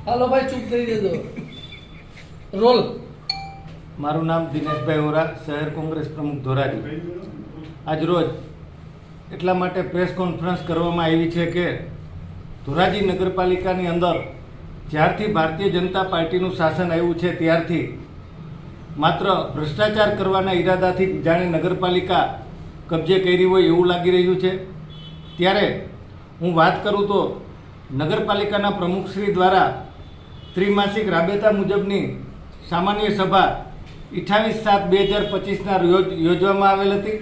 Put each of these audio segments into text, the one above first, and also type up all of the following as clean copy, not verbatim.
હાલો ભાઈ ચૂપ થઈ દેજો. રોલ. મારું નામ દિનેશભાઈ ઓરા, શહેર કોંગ્રેસ પ્રમુખ ધોરાજી. આજ રોજ એટલા માટે પ્રેસ કોન્ફરન્સ કરવામાં આવી છે કે ધોરાજી નગરપાલિકાની અંદર જ્યારથી ભારતીય જનતા પાર્ટીનું શાસન આવ્યું છે ત્યારથી માત્ર ભ્રષ્ટાચાર કરવાના ઈરાદાથી જાણે નગરપાલિકા કબજે કરી હોય એવું લાગી રહ્યું છે. ત્યારે હું વાત કરું તો નગરપાલિકાના પ્રમુખશ્રી દ્વારા ત્રિમાસિક રાબેતા મુજબની સામાન્ય સભા 28/7/2025ના રોજ યોજવામાં આવેલ હતી.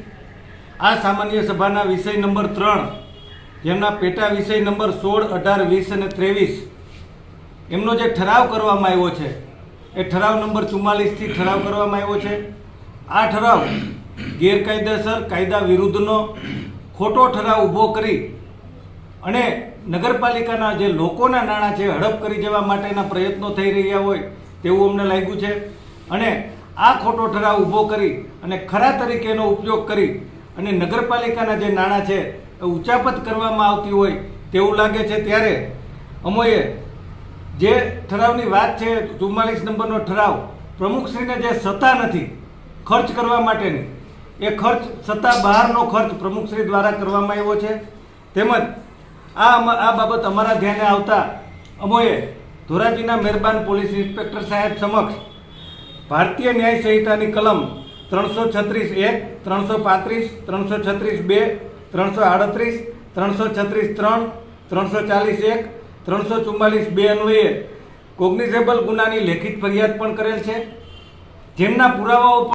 આ સામાન્ય સભાના વિષય નંબર 3, જેમના પેટા વિષય નંબર 16, 18, 20 અને 23, એમનો જે ઠરાવ કરવામાં આવ્યો છે એ ઠરાવ નંબર 44થી ઠરાવ કરવામાં આવ્યો છે. આ ઠરાવ ગેરકાયદેસર, કાયદા વિરુદ્ધનો ખોટો ઠરાવ ઊભો કરી અને નગરપાલિકાના જે લોકોના નાણાં છે હડપ કરી જવા માટેના પ્રયત્નો થઈ રહ્યા હોય તેવું અમને લાગ્યું છે. અને આ ખોટો ઠરાવ ઊભો કરી અને ખરા તરીકે એનો ઉપયોગ કરી અને નગરપાલિકાના જે નાણાં છે એ ઉચાપત કરવામાં આવતી હોય તેવું લાગે છે. ત્યારે અમોએ જે ઠરાવની વાત છે 44 નંબરનો ઠરાવ, પ્રમુખશ્રીને જે સત્તા નથી ખર્ચ કરવા માટેની, એ ખર્ચ સત્તા બહારનો ખર્ચ પ્રમુખશ્રી દ્વારા કરવામાં આવ્યો છે. તેમજ આ બાબત અમારા ધ્યાને આવતા અમોએ ધોરાજીના મહેરબાન પોલીસ ઇન્સ્પેક્ટર સાહેબ સમક્ષ ભારતીય ન્યાય સંહિતાની કલમ 336(1), 335, 336(2), 338, 336(3), 340(1), 344(2) અન્વયે કોગ્નિઝેબલ ગુનાની લેખિત ફરિયાદ પણ કરેલ છે, જેમના પુરાવાઓ